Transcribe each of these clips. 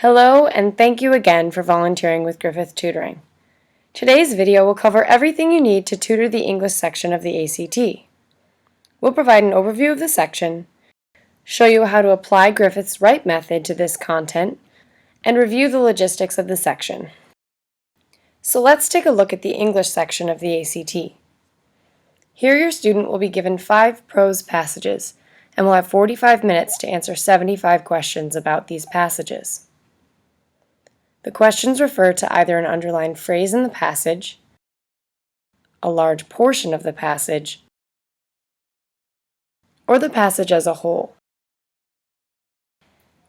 Hello, and thank you again for volunteering with Griffith Tutoring. Today's video will cover everything you need to tutor the English section of the ACT. We'll provide an overview of the section, show you how to apply Griffith's right method to this content, and review the logistics of the section. So let's take a look at the English section of the ACT. Here your student will be given 5 prose passages, and will have 45 minutes to answer 75 questions about these passages. The questions refer to either an underlined phrase in the passage, a large portion of the passage, or the passage as a whole.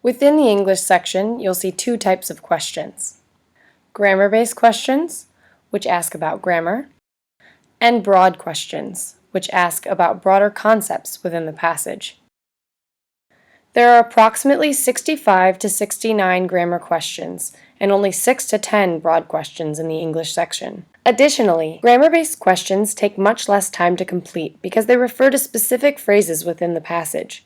Within the English section, you'll see 2 types of questions: grammar-based questions, which ask about grammar, and broad questions, which ask about broader concepts within the passage. There are approximately 65 to 69 grammar questions, and only 6 to 10 broad questions in the English section. Additionally, grammar-based questions take much less time to complete because they refer to specific phrases within the passage.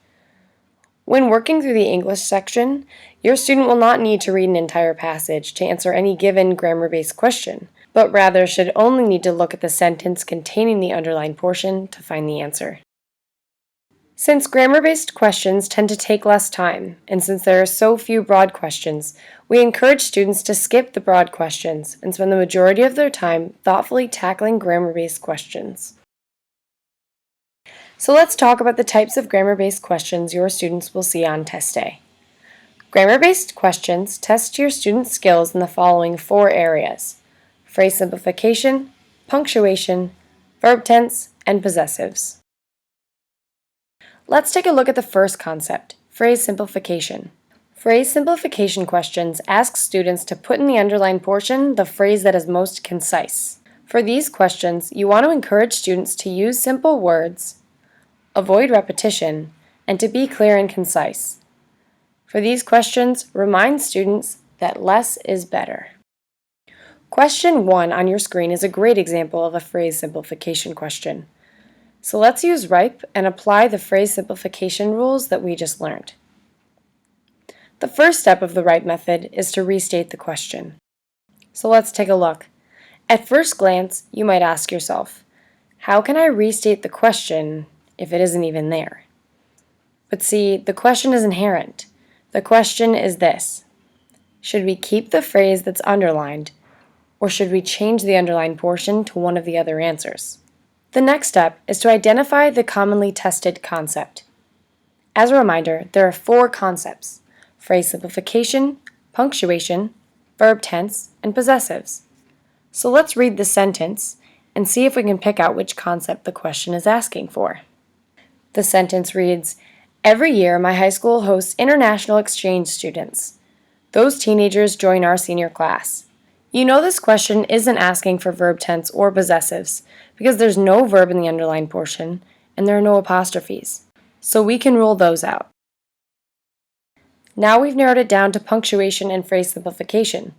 When working through the English section, your student will not need to read an entire passage to answer any given grammar-based question, but rather should only need to look at the sentence containing the underlined portion to find the answer. Since grammar-based questions tend to take less time, and since there are so few broad questions, we encourage students to skip the broad questions and spend the majority of their time thoughtfully tackling grammar-based questions. So let's talk about the types of grammar-based questions your students will see on test day. Grammar-based questions test your students' skills in the following 4 areas: phrase simplification, punctuation, verb tense, and possessives. Let's take a look at the first concept, phrase simplification. Phrase simplification questions ask students to put in the underlined portion the phrase that is most concise. For these questions, you want to encourage students to use simple words, avoid repetition, and to be clear and concise. For these questions, remind students that less is better. Question 1 on your screen is a great example of a phrase simplification question. So let's use RIPE and apply the phrase simplification rules that we just learned. The first step of the RIPE method is to restate the question. So let's take a look. At first glance, you might ask yourself, how can I restate the question if it isn't even there? But see, the question is inherent. The question is this: should we keep the phrase that's underlined, or should we change the underlined portion to one of the other answers? The next step is to identify the commonly tested concept. As a reminder, there are 4 concepts: phrase simplification, punctuation, verb tense, and possessives. So let's read the sentence and see if we can pick out which concept the question is asking for. The sentence reads, "Every year my high school hosts international exchange students. Those teenagers join our senior class." You know this question isn't asking for verb tense or possessives because there's no verb in the underlined portion and there are no apostrophes, so we can rule those out. Now we've narrowed it down to punctuation and phrase simplification.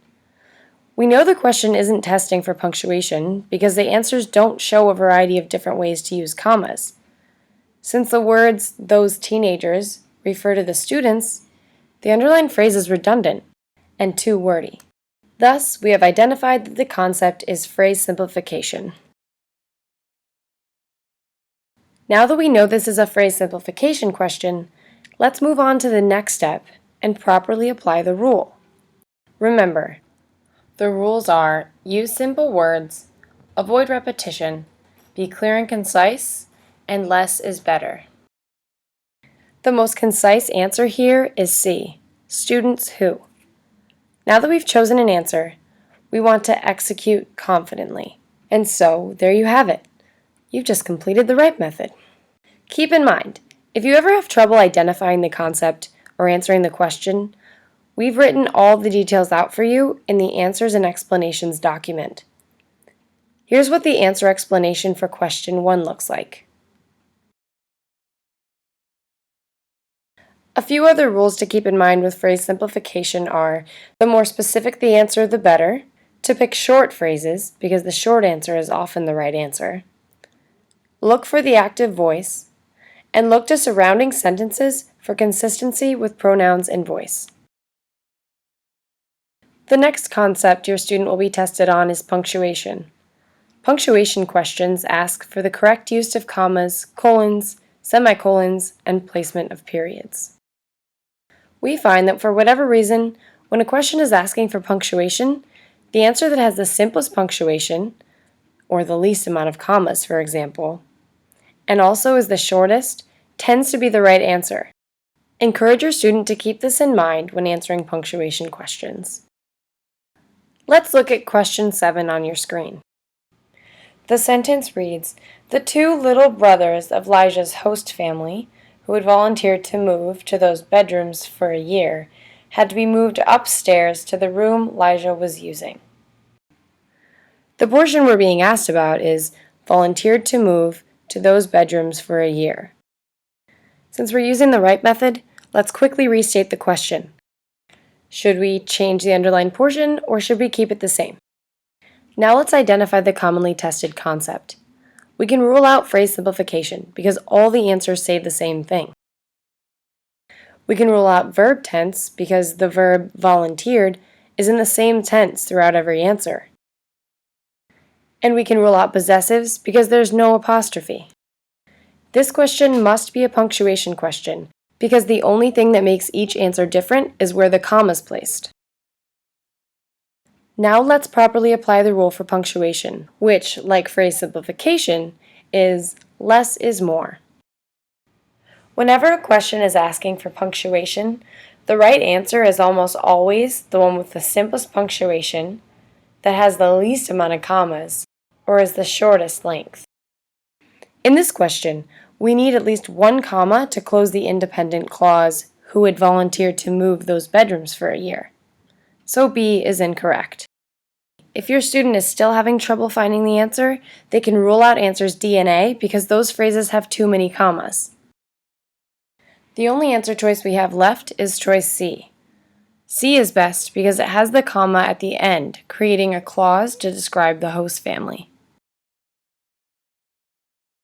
We know the question isn't testing for punctuation because the answers don't show a variety of different ways to use commas. Since the words "those teenagers" refer to the students, the underlined phrase is redundant and too wordy. Thus, we have identified that the concept is phrase simplification. Now that we know this is a phrase simplification question, let's move on to the next step and properly apply the rule. Remember, the rules are: use simple words, avoid repetition, be clear and concise, and less is better. The most concise answer here is C, students who. Now that we've chosen an answer, we want to execute confidently. And so, there you have it. You've just completed the RIPE method. Keep in mind, if you ever have trouble identifying the concept or answering the question, we've written all the details out for you in the Answers and Explanations document. Here's what the answer explanation for question 1 looks like. A few other rules to keep in mind with phrase simplification are: the more specific the answer, the better. To pick short phrases, because the short answer is often the right answer. Look for the active voice, and look to surrounding sentences for consistency with pronouns and voice. The next concept your student will be tested on is punctuation. Punctuation questions ask for the correct use of commas, colons, semicolons, and placement of periods. We find that for whatever reason, when a question is asking for punctuation, the answer that has the simplest punctuation, or the least amount of commas, for example, and also is the shortest, tends to be the right answer. Encourage your student to keep this in mind when answering punctuation questions. Let's look at question 7 on your screen. The sentence reads, "The two little brothers of Lijah's host family, who had volunteered to move to those bedrooms for a year, had to be moved upstairs to the room Lijah was using." The portion we're being asked about is volunteered to move to those bedrooms for a year. Since we're using the right method, let's quickly restate the question. Should we change the underlined portion or should we keep it the same? Now let's identify the commonly tested concept. We can rule out phrase simplification because all the answers say the same thing. We can rule out verb tense because the verb volunteered is in the same tense throughout every answer. And we can rule out possessives because there's no apostrophe. This question must be a punctuation question because the only thing that makes each answer different is where the comma is placed. Now let's properly apply the rule for punctuation, which, like phrase simplification, is less is more. Whenever a question is asking for punctuation, the right answer is almost always the one with the simplest punctuation, that has the least amount of commas, or is the shortest length. In this question, we need at least one comma to close the independent clause, who had volunteered to move those bedrooms for a year. So B is incorrect. If your student is still having trouble finding the answer, they can rule out answers D and A because those phrases have too many commas. The only answer choice we have left is choice C. C is best because it has the comma at the end, creating a clause to describe the host family.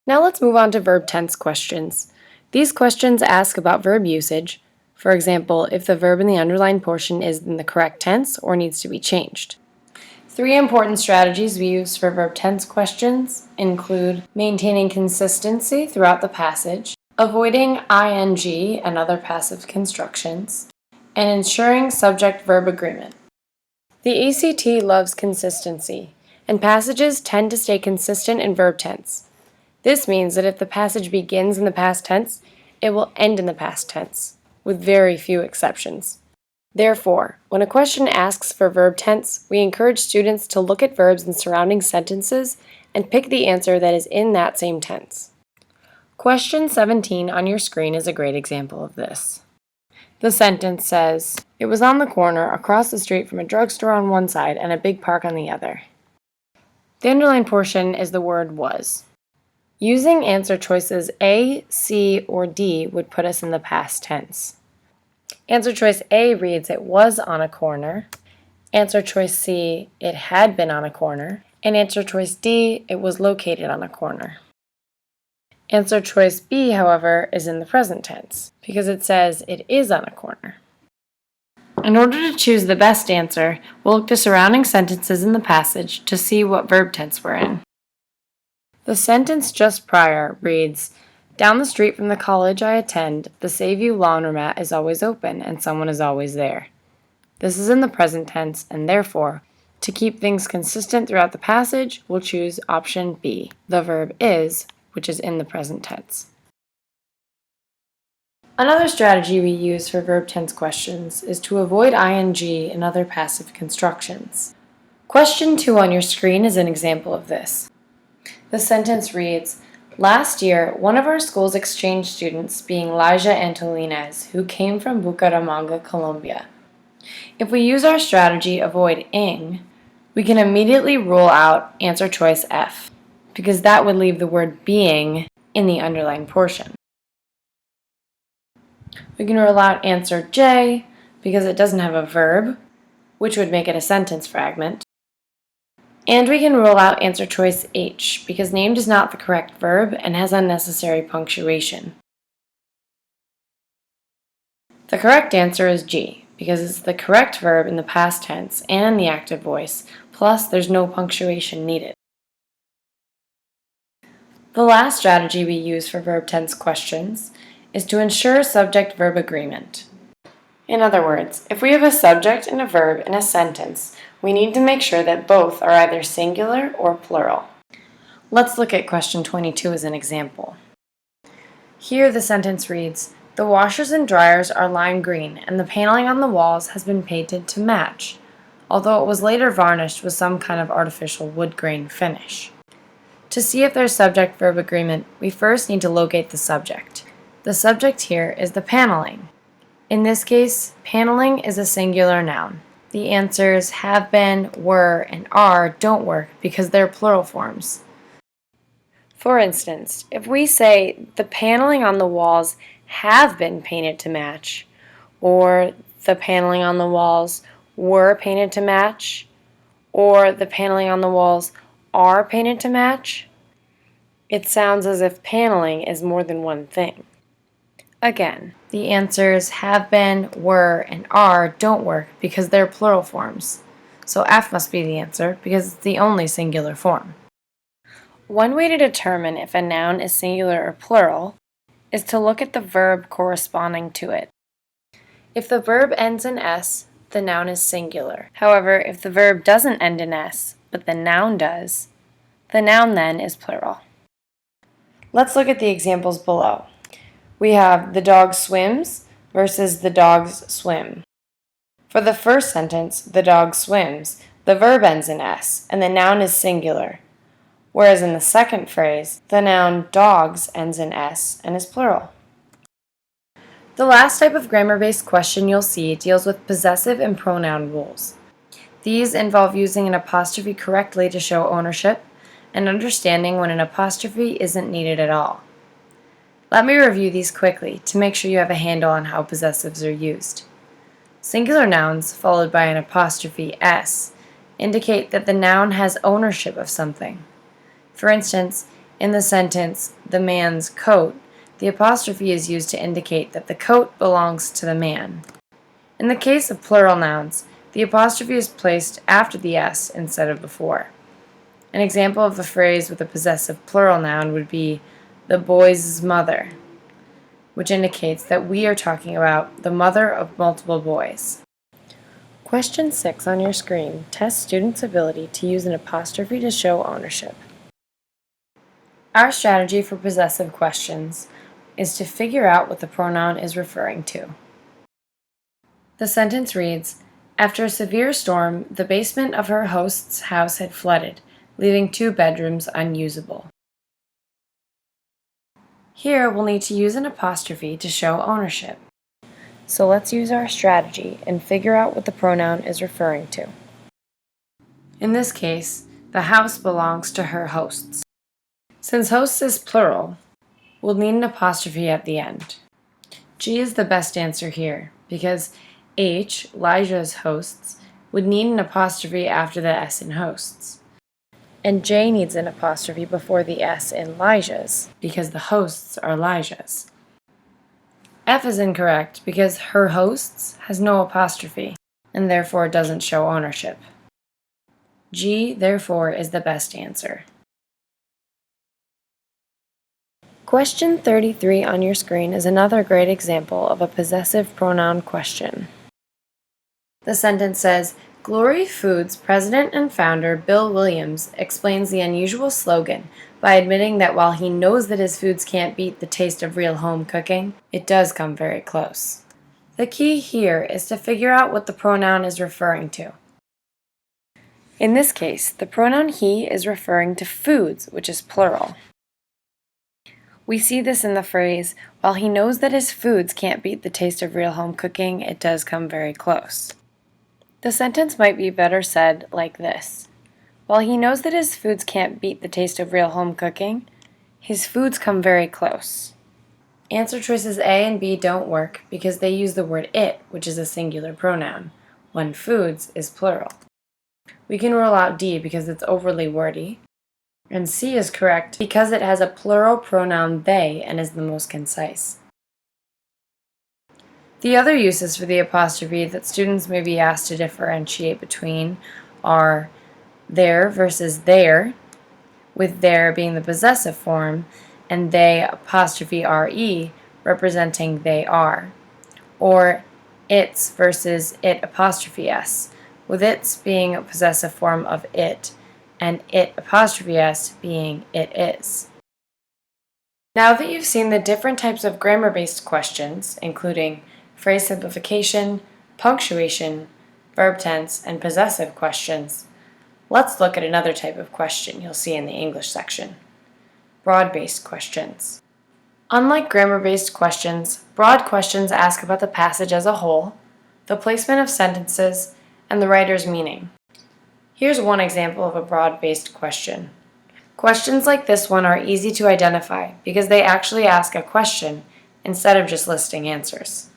Now let's move on to verb tense questions. These questions ask about verb usage, for example, if the verb in the underlined portion is in the correct tense or needs to be changed. 3 important strategies we use for verb tense questions include maintaining consistency throughout the passage, avoiding ing and other passive constructions, and ensuring subject-verb agreement. The ACT loves consistency, and passages tend to stay consistent in verb tense. This means that if the passage begins in the past tense, it will end in the past tense, with very few exceptions. Therefore, when a question asks for verb tense, we encourage students to look at verbs in surrounding sentences and pick the answer that is in that same tense. Question 17 on your screen is a great example of this. The sentence says, "It was on the corner across the street from a drugstore on one side and a big park on the other." The underlined portion is the word was. Using answer choices A, C, or D would put us in the past tense. Answer choice A reads, "It was on a corner." Answer choice C, "It had been on a corner." And answer choice D, "It was located on a corner." Answer choice B, however, is in the present tense because it says it is on a corner. In order to choose the best answer, we'll look to surrounding sentences in the passage to see what verb tense we're in. The sentence just prior reads, "Down the street from the college I attend, the Sayview laundromat is always open and someone is always there." This is in the present tense, and therefore, to keep things consistent throughout the passage, we'll choose option B, the verb is, which is in the present tense. Another strategy we use for verb tense questions is to avoid ing and other passive constructions. Question 2 on your screen is an example of this. The sentence reads, "Last year, one of our school's exchange students, being Lijah Antolines, who came from Bucaramanga, Colombia." If we use our strategy avoid ing, we can immediately rule out answer choice F, because that would leave the word being in the underlined portion. We can rule out answer J, because it doesn't have a verb, which would make it a sentence fragment. And we can rule out answer choice H, because named is not the correct verb and has unnecessary punctuation. The correct answer is G, because it's the correct verb in the past tense and the active voice, plus there's no punctuation needed. The last strategy we use for verb tense questions is to ensure subject-verb agreement. In other words, if we have a subject and a verb in a sentence, we need to make sure that both are either singular or plural. Let's look at question 22 as an example. Here the sentence reads, "The washers and dryers are lime green, and the paneling on the walls has been painted to match, although it was later varnished with some kind of artificial wood grain finish." To see if there's subject-verb agreement, we first need to locate the subject. The subject here is the paneling. In this case, paneling is a singular noun. The answers have been, were, and are don't work because they're plural forms. For instance, if we say, "The paneling on the walls have been painted to match," or "The paneling on the walls were painted to match," or "The paneling on the walls are painted to match," it sounds as if paneling is more than one thing. Again, the answers have been, were, and are don't work because they're plural forms. So F must be the answer because it's the only singular form. One way to determine if a noun is singular or plural is to look at the verb corresponding to it. If the verb ends in S, the noun is singular. However, if the verb doesn't end in S, but the noun does, the noun then is plural. Let's look at the examples below. We have "the dog swims" versus "the dogs swim." For the first sentence, "the dog swims," the verb ends in S, and the noun is singular. Whereas in the second phrase, the noun dogs ends in S and is plural. The last type of grammar-based question you'll see deals with possessive and pronoun rules. These involve using an apostrophe correctly to show ownership and understanding when an apostrophe isn't needed at all. Let me review these quickly to make sure you have a handle on how possessives are used. Singular nouns followed by an apostrophe S indicate that the noun has ownership of something. For instance, in the sentence, "the man's coat," the apostrophe is used to indicate that the coat belongs to the man. In the case of plural nouns, the apostrophe is placed after the S instead of before. An example of the phrase with a possessive plural noun would be "the boy's mother," which indicates that we are talking about the mother of multiple boys. Question 6 on your screen tests students' ability to use an apostrophe to show ownership. Our strategy for possessive questions is to figure out what the pronoun is referring to. The sentence reads, "After a severe storm, the basement of her host's house had flooded, leaving 2 bedrooms unusable." Here, we'll need to use an apostrophe to show ownership. So let's use our strategy and figure out what the pronoun is referring to. In this case, the house belongs to her hosts. Since hosts is plural, we'll need an apostrophe at the end. G is the best answer here, because H, Elijah's hosts, would need an apostrophe after the S in hosts. And J needs an apostrophe before the S in Elijah's, because the hosts are Elijah's. F is incorrect because her hosts has no apostrophe, and therefore doesn't show ownership. G, therefore, is the best answer. Question 33 on your screen is another great example of a possessive pronoun question. The sentence says, "Glory Foods president and founder Bill Williams explains the unusual slogan by admitting that while he knows that his foods can't beat the taste of real home cooking, it does come very close." The key here is to figure out what the pronoun is referring to. In this case, the pronoun he is referring to foods, which is plural. We see this in the phrase, "While he knows that his foods can't beat the taste of real home cooking, it does come very close." The sentence might be better said like this: "While he knows that his foods can't beat the taste of real home cooking, his foods come very close." Answer choices A and B don't work because they use the word it, which is a singular pronoun, when foods is plural. We can rule out D because it's overly wordy, and C is correct because it has a plural pronoun they and is the most concise. The other uses for the apostrophe that students may be asked to differentiate between are their versus their, with their being the possessive form, and they apostrophe re representing they are, or its versus it apostrophe s, with its being a possessive form of it, and it apostrophe s being it is. Now that you've seen the different types of grammar-based questions, including phrase simplification, punctuation, verb tense, and possessive questions, let's look at another type of question you'll see in the English section: broad-based questions. Unlike grammar-based questions, broad questions ask about the passage as a whole, the placement of sentences, and the writer's meaning. Here's one example of a broad-based question. Questions like this one are easy to identify because they actually ask a question instead of just listing answers.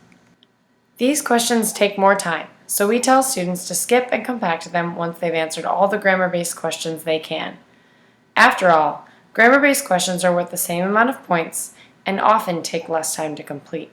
These questions take more time, so we tell students to skip and come back to them once they've answered all the grammar-based questions they can. After all, grammar-based questions are worth the same amount of points and often take less time to complete.